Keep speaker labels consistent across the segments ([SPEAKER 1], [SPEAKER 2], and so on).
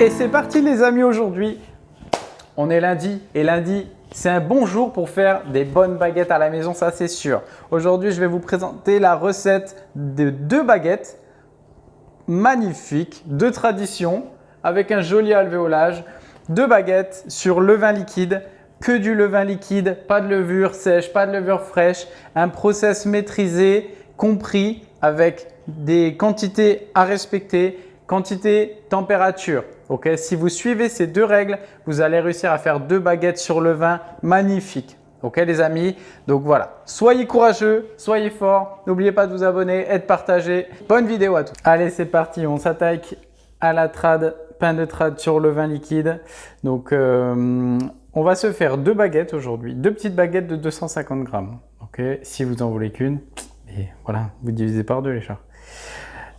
[SPEAKER 1] Et c'est parti les amis, aujourd'hui on est lundi et lundi c'est un bon jour pour faire des bonnes baguettes à la maison, ça c'est sûr. Aujourd'hui je vais vous présenter la recette de 2 baguettes magnifiques de tradition avec un joli alvéolage. 2 baguettes sur levain liquide, que du levain liquide, pas de levure sèche, pas de levure fraîche, un process maîtrisé, compris avec des quantités à respecter, quantité, température. Okay, si vous suivez ces 2 règles, vous allez réussir à faire 2 baguettes sur levain magnifiques. Ok les amis, donc voilà, soyez courageux, soyez forts, n'oubliez pas de vous abonner et de partager. Bonne vidéo à tous. Allez c'est parti, on s'attaque à la trad, pain de trad sur levain liquide. Donc on va se faire 2 baguettes aujourd'hui, 2 petites baguettes de 250 grammes. Ok, si vous en voulez qu'une, et voilà, vous divisez par 2 les chars.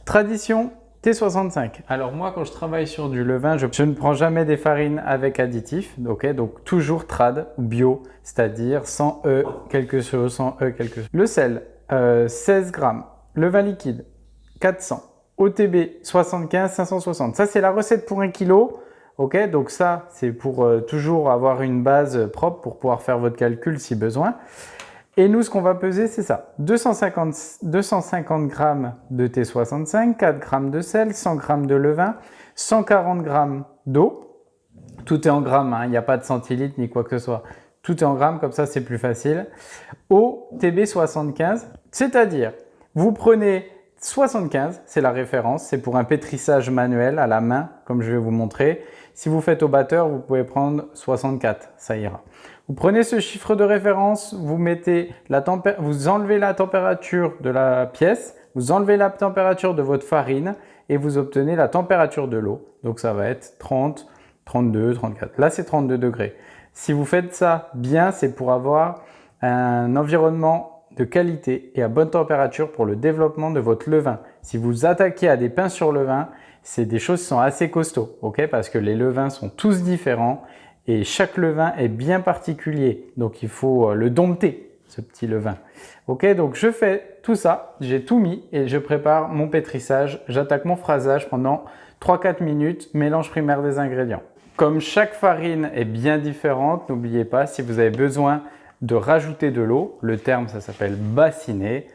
[SPEAKER 1] Tradition T65. Alors moi, quand je travaille sur du levain, je ne prends jamais des farines avec additifs. Okay, donc toujours trad ou bio, c'est-à-dire sans E quelque chose, sans E quelque chose. Le sel, 16 grammes. Levain liquide, 400. OTB, 75, 560. Ça, c'est la recette pour 1 kg. Ok, donc ça, c'est pour toujours avoir une base propre pour pouvoir faire votre calcul si besoin. Et nous, ce qu'on va peser, c'est ça. 250 grammes de T65, 4 grammes de sel, 100 grammes de levain, 140 grammes d'eau. Tout est en grammes, hein, il n'y a pas de centilitres ni quoi que ce soit. Tout est en grammes, comme ça, c'est plus facile. Eau TB75, c'est-à-dire, vous prenez 75, c'est la référence, c'est pour un pétrissage manuel à la main, comme je vais vous montrer. Si vous faites au batteur, vous pouvez prendre 64, ça ira. Vous prenez ce chiffre de référence, vous enlevez la température de la pièce, vous enlevez la température de votre farine et vous obtenez la température de l'eau. Donc ça va être 30, 32, 34. Là, c'est 32 degrés. Si vous faites ça bien, c'est pour avoir un environnement de qualité et à bonne température pour le développement de votre levain. Si vous attaquez à des pains sur levain, c'est des choses qui sont assez costauds, ok? Parce que les levains sont tous différents. Et chaque levain est bien particulier, donc il faut le dompter, ce petit levain. Ok, donc je fais tout ça, j'ai tout mis et je prépare mon pétrissage. J'attaque mon phrasage pendant 3-4 minutes, mélange primaire des ingrédients. Comme chaque farine est bien différente, n'oubliez pas, si vous avez besoin de rajouter de l'eau, le terme ça s'appelle bassiner.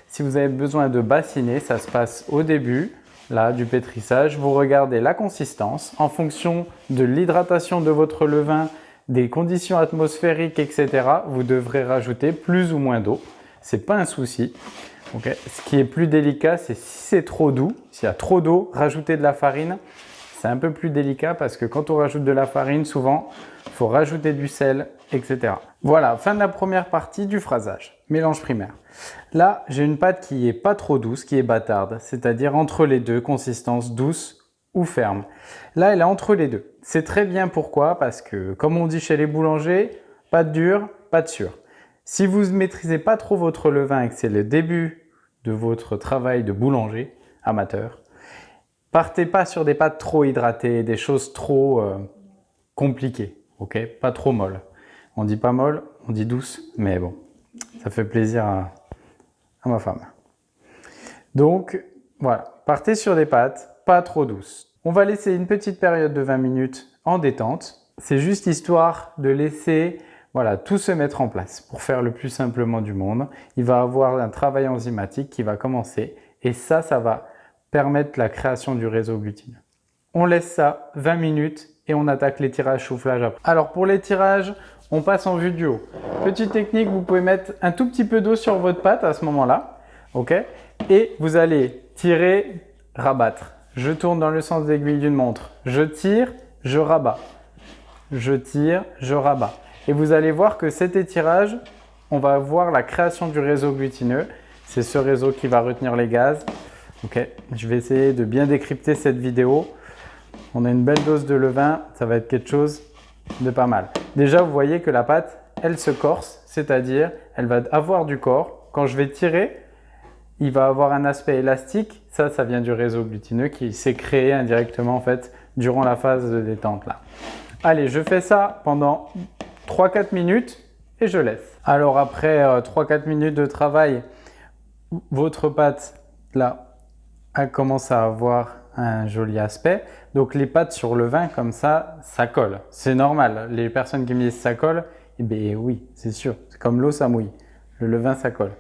[SPEAKER 1] Si vous avez besoin de bassiner, ça se passe au début. Là, du pétrissage, vous regardez la consistance en fonction de l'hydratation de votre levain, des conditions atmosphériques, etc. Vous devrez rajouter plus ou moins d'eau. Ce n'est pas un souci. Okay. Ce qui est plus délicat, c'est si c'est trop doux, s'il y a trop d'eau, rajouter de la farine. C'est un peu plus délicat parce que quand on rajoute de la farine, souvent, il faut rajouter du sel, etc. Voilà, fin de la première partie du phrasage. Mélange primaire. Là, j'ai une pâte qui est pas trop douce, qui est bâtarde, c'est-à-dire entre les deux, consistance douce ou ferme. Là, elle est entre les deux. C'est très bien, pourquoi? Parce que, comme on dit chez les boulangers, pâte dure, pâte sûre. Si vous ne maîtrisez pas trop votre levain et que c'est le début de votre travail de boulanger amateur, partez pas sur des pâtes trop hydratées, des choses trop compliquées, ok? Pas trop molles. On dit pas molle, on dit douce, mais bon, ça fait plaisir à ma femme. Donc, voilà, partez sur des pâtes pas trop douces. On va laisser une petite période de 20 minutes en détente. C'est juste histoire de laisser tout se mettre en place pour faire le plus simplement du monde. Il va y avoir un travail enzymatique qui va commencer et ça va permettre la création du réseau glutineux. On laisse ça 20 minutes et on attaque les tirages soufflage après. Alors pour les tirages, on passe en vue du haut. Petite technique, vous pouvez mettre un tout petit peu d'eau sur votre pâte à ce moment-là, ok? Et vous allez tirer, rabattre. Je tourne dans le sens d'aiguille d'une montre. Je tire, je rabats. Je tire, je rabats. Et vous allez voir que cet étirage, on va voir la création du réseau glutineux. C'est ce réseau qui va retenir les gaz. Ok, je vais essayer de bien décrypter cette vidéo. On a une belle dose de levain, ça va être quelque chose de pas mal. Déjà, vous voyez que la pâte, elle se corse, c'est-à-dire elle va avoir du corps. Quand je vais tirer, il va avoir un aspect élastique. Ça vient du réseau glutineux qui s'est créé indirectement en fait durant la phase de détente là. Allez, je fais ça pendant 3-4 minutes et je laisse. Alors après 3-4 minutes de travail, votre pâte là, elle commence à avoir un joli aspect. Donc les pâtes sur le vin comme ça colle. C'est normal. Les personnes qui me disent ça colle, eh bien oui, c'est sûr. C'est comme l'eau, ça mouille. Le levain, ça colle.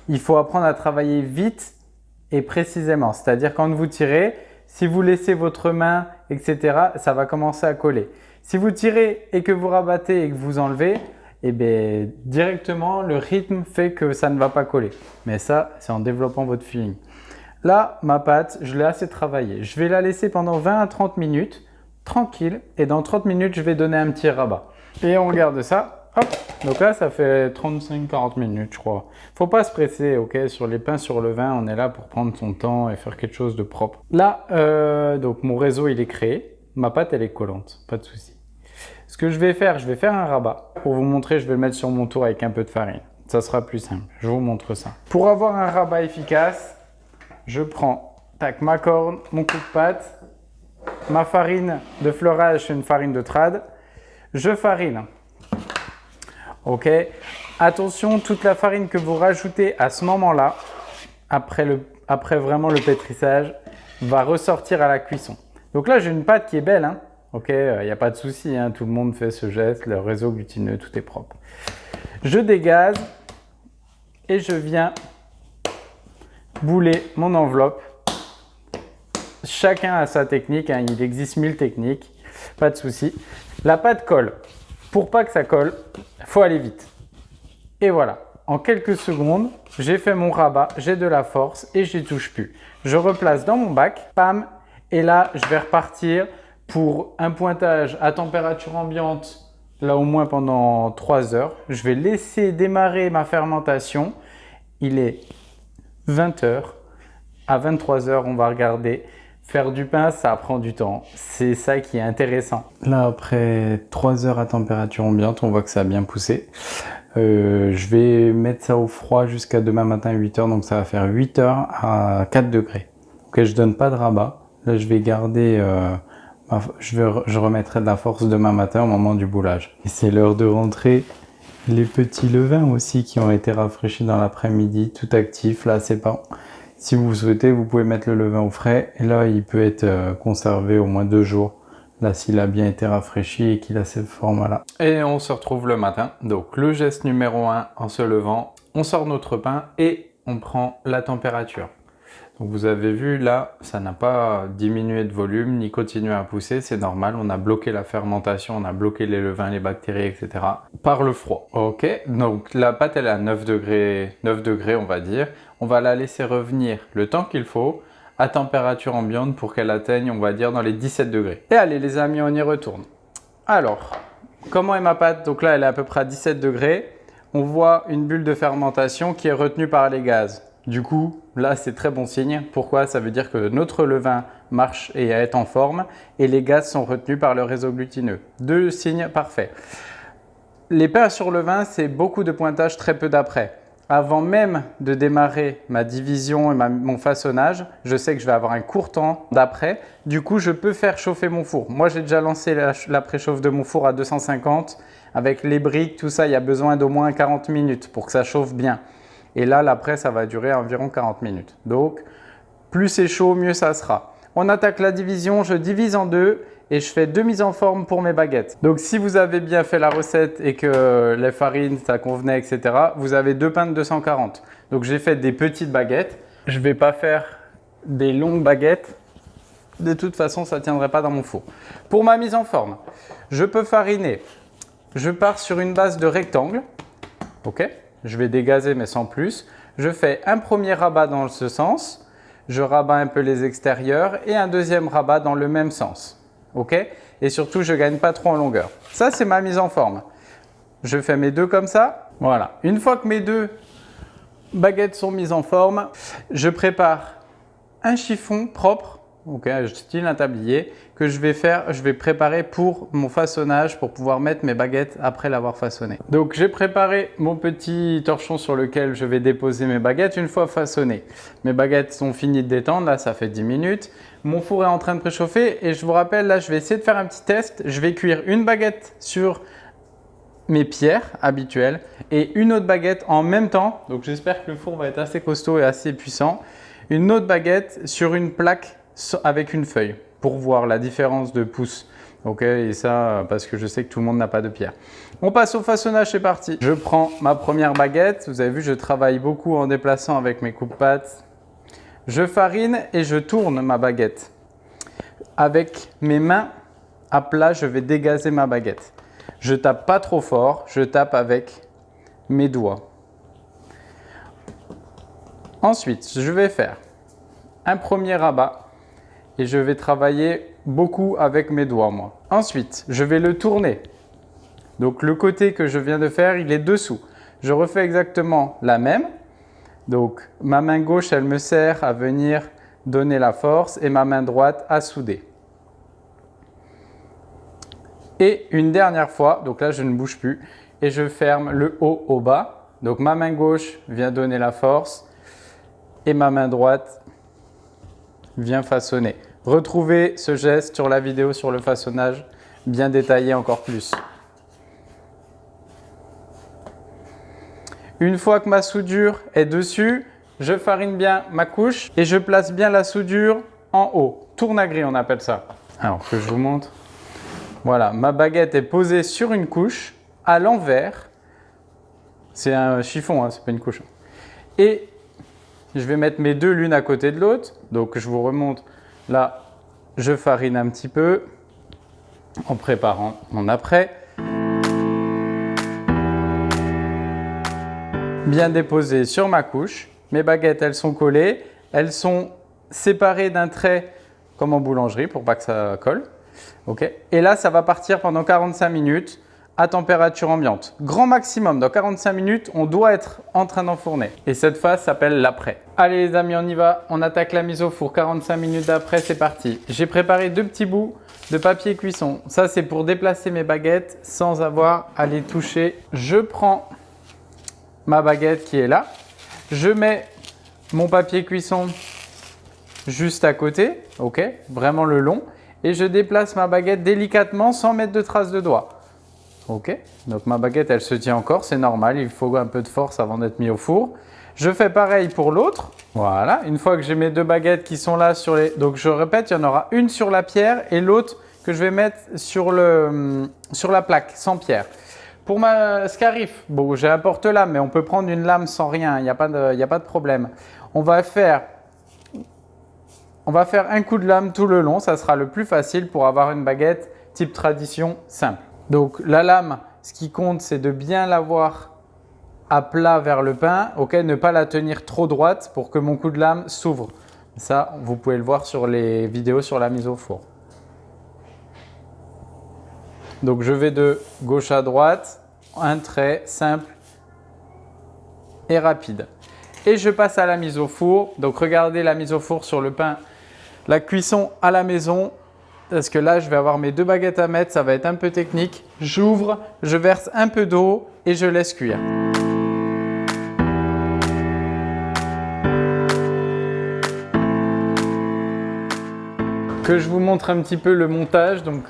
[SPEAKER 1] Il faut apprendre à travailler vite et précisément. C'est-à-dire quand vous tirez, si vous laissez votre main, etc., ça va commencer à coller. Si vous tirez et que vous rabattez et que vous enlevez, eh bien, directement, le rythme fait que ça ne va pas coller. Mais ça, c'est en développant votre feeling. Là, ma pâte, je l'ai assez travaillée. Je vais la laisser pendant 20 à 30 minutes, tranquille. Et dans 30 minutes, je vais donner un petit rabat. Et on regarde ça. Hop. Donc là, ça fait 35-40 minutes, je crois. Faut pas se presser, ok? Sur les pains, sur le vin, on est là pour prendre son temps et faire quelque chose de propre. Là, donc mon réseau, il est créé. Ma pâte, elle est collante, pas de souci. Ce que je vais faire un rabat. Pour vous montrer, je vais le mettre sur mon tour avec un peu de farine. Ça sera plus simple. Je vous montre ça. Pour avoir un rabat efficace, je prends ma corne, mon coup de pâte, ma farine de fleurage, c'est une farine de trad. Je farine. Ok. Attention, toute la farine que vous rajoutez à ce moment-là, après vraiment le pétrissage, va ressortir à la cuisson. Donc là, j'ai une pâte qui est belle, hein. Ok, il n'y a pas de souci, hein, tout le monde fait ce geste, le réseau glutineux, tout est propre. Je dégaze et je viens bouler mon enveloppe. Chacun a sa technique, hein, il existe 1000 techniques, pas de souci. La pâte colle. Pour pas que ça colle, il faut aller vite. Et voilà, en quelques secondes, j'ai fait mon rabat, j'ai de la force et je n'y touche plus. Je replace dans mon bac, pam, et là, je vais repartir pour un pointage à température ambiante, là au moins pendant 3 heures. Je vais laisser démarrer ma fermentation. Il est 20 heures. À 23 heures, on va regarder. Faire du pain, ça prend du temps. C'est ça qui est intéressant. Là, après 3 heures à température ambiante, on voit que ça a bien poussé. Je vais mettre ça au froid jusqu'à demain matin 8 heures. Donc, ça va faire 8 heures à 4 degrés. Ok, je donne pas de rabat. Là, je vais garder... je remettrai de la force demain matin au moment du boulage. Et c'est l'heure de rentrer. Les petits levains aussi qui ont été rafraîchis dans l'après-midi, tout actif. Là, c'est pas... Si vous souhaitez, vous pouvez mettre le levain au frais. Et là, il peut être conservé au moins 2 jours. Là, s'il a bien été rafraîchi et qu'il a cette forme-là. Et on se retrouve le matin. Donc, le geste numéro 1 en se levant. On sort notre pain et on prend la température. Donc vous avez vu là, ça n'a pas diminué de volume ni continué à pousser, c'est normal, on a bloqué la fermentation, on a bloqué les levains, les bactéries, etc. par le froid. Ok, donc la pâte elle est à 9 degrés on va dire. On va la laisser revenir le temps qu'il faut à température ambiante pour qu'elle atteigne, on va dire, dans les 17 degrés. Et allez les amis, on y retourne. Alors, comment est ma pâte? Donc là, elle est à peu près à 17 degrés. On voit une bulle de fermentation qui est retenue par les gaz. Du coup, là, c'est très bon signe. Pourquoi? Ça veut dire que notre levain marche et est en forme et les gaz sont retenus par le réseau glutineux. 2 signes parfaits. Les pains sur levain, c'est beaucoup de pointage, très peu d'après. Avant même de démarrer ma division et mon façonnage, je sais que je vais avoir un court temps d'après. Du coup, je peux faire chauffer mon four. Moi, j'ai déjà lancé la préchauffe de mon four à 250. Avec les briques, tout ça, il y a besoin d'au moins 40 minutes pour que ça chauffe bien. Et là, l'après, ça va durer environ 40 minutes. Donc, plus c'est chaud, mieux ça sera. On attaque la division, je divise en 2 et je fais 2 mises en forme pour mes baguettes. Donc, si vous avez bien fait la recette et que les farines, ça convenait, etc., vous avez 2 pains de 240. Donc, j'ai fait des petites baguettes. Je ne vais pas faire des longues baguettes. De toute façon, ça ne tiendrait pas dans mon four. Pour ma mise en forme, je peux fariner. Je pars sur une base de rectangle. Ok ? Je vais dégazer mais sans plus. Je fais un premier rabat dans ce sens. Je rabats un peu les extérieurs et un deuxième rabat dans le même sens. Ok? Et surtout, je ne gagne pas trop en longueur. Ça, c'est ma mise en forme. Je fais mes 2 comme ça. Voilà. Une fois que mes 2 baguettes sont mises en forme, je prépare un chiffon propre. Ok, style un tablier que je vais préparer pour mon façonnage pour pouvoir mettre mes baguettes après l'avoir façonné. Donc j'ai préparé mon petit torchon sur lequel je vais déposer mes baguettes une fois façonnées. Mes baguettes sont finies de détendre, là ça fait 10 minutes. Mon four est en train de préchauffer et je vous rappelle là je vais essayer de faire un petit test. Je vais cuire une baguette sur mes pierres habituelles et une autre baguette en même temps. Donc j'espère que le four va être assez costaud et assez puissant. Une autre baguette sur une plaque avec une feuille. pour voir la différence de pouce. Ok, et ça, parce que je sais que tout le monde n'a pas de pierre. On passe au façonnage, c'est parti. Je prends ma première baguette. Vous avez vu, je travaille beaucoup en déplaçant avec mes coupe-pattes. Je farine et je tourne ma baguette. Avec mes mains à plat, je vais dégazer ma baguette. Je tape pas trop fort, je tape avec mes doigts. Ensuite, je vais faire un premier rabat et je vais travailler beaucoup avec mes doigts, moi. Ensuite, je vais le tourner. Donc, le côté que je viens de faire, il est dessous. Je refais exactement la même. Donc, ma main gauche, elle me sert à venir donner la force et ma main droite à souder. Et une dernière fois, donc là, je ne bouge plus et je ferme le haut au bas. Donc, ma main gauche vient donner la force et ma main droite vient façonner. Retrouvez ce geste sur la vidéo sur le façonnage, bien détaillé encore plus. Une fois que ma soudure est dessus, je farine bien ma couche et je place bien la soudure en haut. Tourne à grille, on appelle ça. Alors que je vous montre. Voilà, ma baguette est posée sur une couche à l'envers. C'est un chiffon, hein, c'est pas une couche. Et je vais mettre mes deux l'une à côté de l'autre. Donc je vous remonte. Là, je farine un petit peu en préparant mon après. Bien déposé sur ma couche. Mes baguettes, elles sont collées. Elles sont séparées d'un trait comme en boulangerie pour pas que ça colle. Okay. Et là, ça va partir pendant 45 minutes à température ambiante. Grand maximum, dans 45 minutes, on doit être en train d'enfourner. Et cette phase s'appelle l'après. Allez les amis, on y va. On attaque la mise au four. 45 minutes d'après, c'est parti. J'ai préparé deux petits bouts de papier cuisson. Ça, c'est pour déplacer mes baguettes sans avoir à les toucher. Je prends ma baguette qui est là. Je mets mon papier cuisson juste à côté, ok, vraiment le long. Et je déplace ma baguette délicatement sans mettre de traces de doigts. Ok, donc ma baguette, elle se tient encore, c'est normal, il faut un peu de force avant d'être mis au four. Je fais pareil pour l'autre. Voilà, une fois que j'ai mes deux baguettes qui sont là sur les... Donc je répète, il y en aura une sur la pierre et l'autre que je vais mettre sur la plaque, sans pierre. Pour ma scarif, bon, j'ai un porte-lame, mais on peut prendre une lame sans rien, il n'y a pas de problème. On va faire un coup de lame tout le long, ça sera le plus facile pour avoir une baguette type tradition simple. Donc la lame, ce qui compte, c'est de bien l'avoir à plat vers le pain, ok, ne pas la tenir trop droite pour que mon coup de lame s'ouvre. Ça, vous pouvez le voir sur les vidéos sur la mise au four. Donc je vais de gauche à droite, un trait simple et rapide. Et je passe à la mise au four. Donc regardez la mise au four sur le pain, la cuisson à la maison. Parce que là, je vais avoir mes deux baguettes à mettre, ça va être un peu technique. J'ouvre, je verse un peu d'eau et je laisse cuire. Que je vous montre un petit peu le montage, donc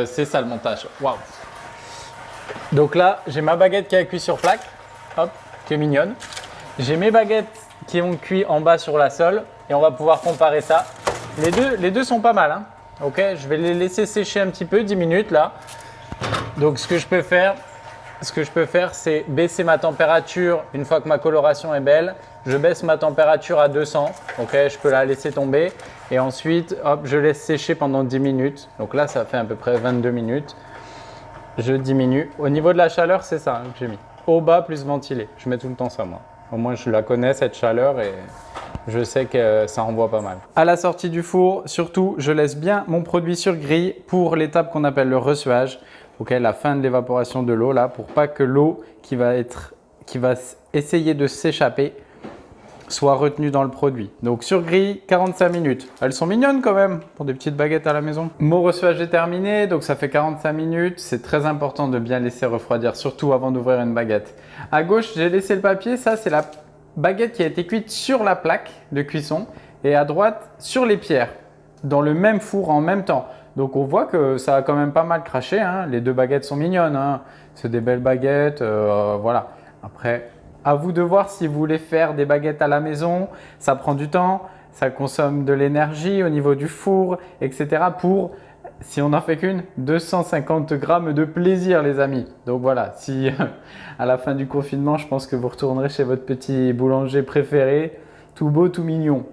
[SPEAKER 1] c'est ça le montage. Waouh! Donc là, j'ai ma baguette qui a cuit sur plaque, hop, qui est mignonne. J'ai mes baguettes qui ont cuit en bas sur la sole et on va pouvoir comparer ça. Les deux sont pas mal, hein. Ok, je vais les laisser sécher un petit peu, 10 minutes là. Donc ce que je peux faire, c'est baisser ma température une fois que ma coloration est belle. Je baisse ma température à 200. Ok, je peux la laisser tomber. Et ensuite, hop, je laisse sécher pendant 10 minutes. Donc là, ça fait à peu près 22 minutes. Je diminue. Au niveau de la chaleur, c'est ça que j'ai mis. Au bas plus ventilé. Je mets tout le temps ça, moi. Au moins, je la connais, cette chaleur, et je sais que ça envoie pas mal. À la sortie du four, surtout, je laisse bien mon produit sur grille pour l'étape qu'on appelle le ressuage. Ok, la fin de l'évaporation de l'eau, là, pour pas que l'eau qui va essayer de s'échapper soit retenue dans le produit. Donc sur grille, 45 minutes. Elles sont mignonnes quand même pour des petites baguettes à la maison. Mon ressuage est terminé, donc ça fait 45 minutes. C'est très important de bien laisser refroidir, surtout avant d'ouvrir une baguette. À gauche, j'ai laissé le papier. Ça, c'est la baguette qui a été cuite sur la plaque de cuisson. Et à droite, sur les pierres, dans le même four en même temps. Donc on voit que ça a quand même pas mal craché, hein. Les deux baguettes sont mignonnes, hein. C'est des belles baguettes, voilà. Après, à vous de voir si vous voulez faire des baguettes à la maison. Ça prend du temps, ça consomme de l'énergie au niveau du four, etc. pour, si on n'en fait qu'une, 250 grammes de plaisir les amis. Donc voilà, si à la fin du confinement, je pense que vous retournerez chez votre petit boulanger préféré, tout beau, tout mignon.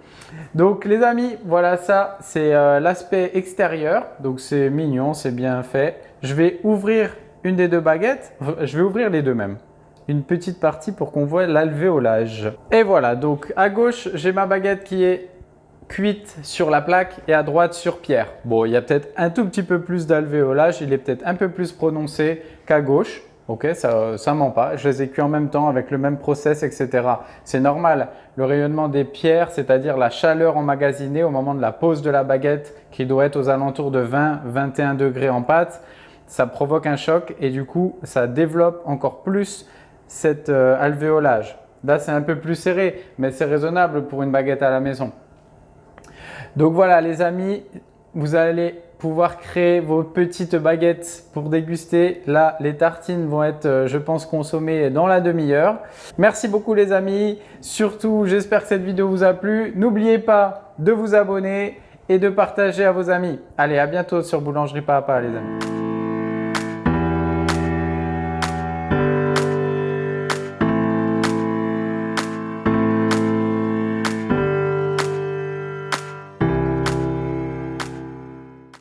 [SPEAKER 1] Donc les amis, voilà ça, c'est l'aspect extérieur. Donc c'est mignon, c'est bien fait. Je vais ouvrir une des deux baguettes, je vais ouvrir les deux même. Une petite partie pour qu'on voit l'alvéolage. Et voilà, donc à gauche, j'ai ma baguette qui est cuite sur la plaque et à droite sur pierre. Bon, il y a peut-être un tout petit peu plus d'alvéolage, il est peut-être un peu plus prononcé qu'à gauche. Ok, ça ment pas. Je les ai cuits en même temps avec le même process, etc. C'est normal. Le rayonnement des pierres, c'est-à-dire la chaleur emmagasinée au moment de la pose de la baguette qui doit être aux alentours de 20-21 degrés en pâte, ça provoque un choc et du coup, ça développe encore plus cet alvéolage. Là, c'est un peu plus serré, mais c'est raisonnable pour une baguette à la maison. Donc voilà les amis, vous allez pouvoir créer vos petites baguettes pour déguster. Là, les tartines vont être, je pense, consommées dans la demi-heure. Merci beaucoup les amis. Surtout, j'espère que cette vidéo vous a plu. N'oubliez pas de vous abonner et de partager à vos amis. Allez, à bientôt sur Boulangerie Papa les amis.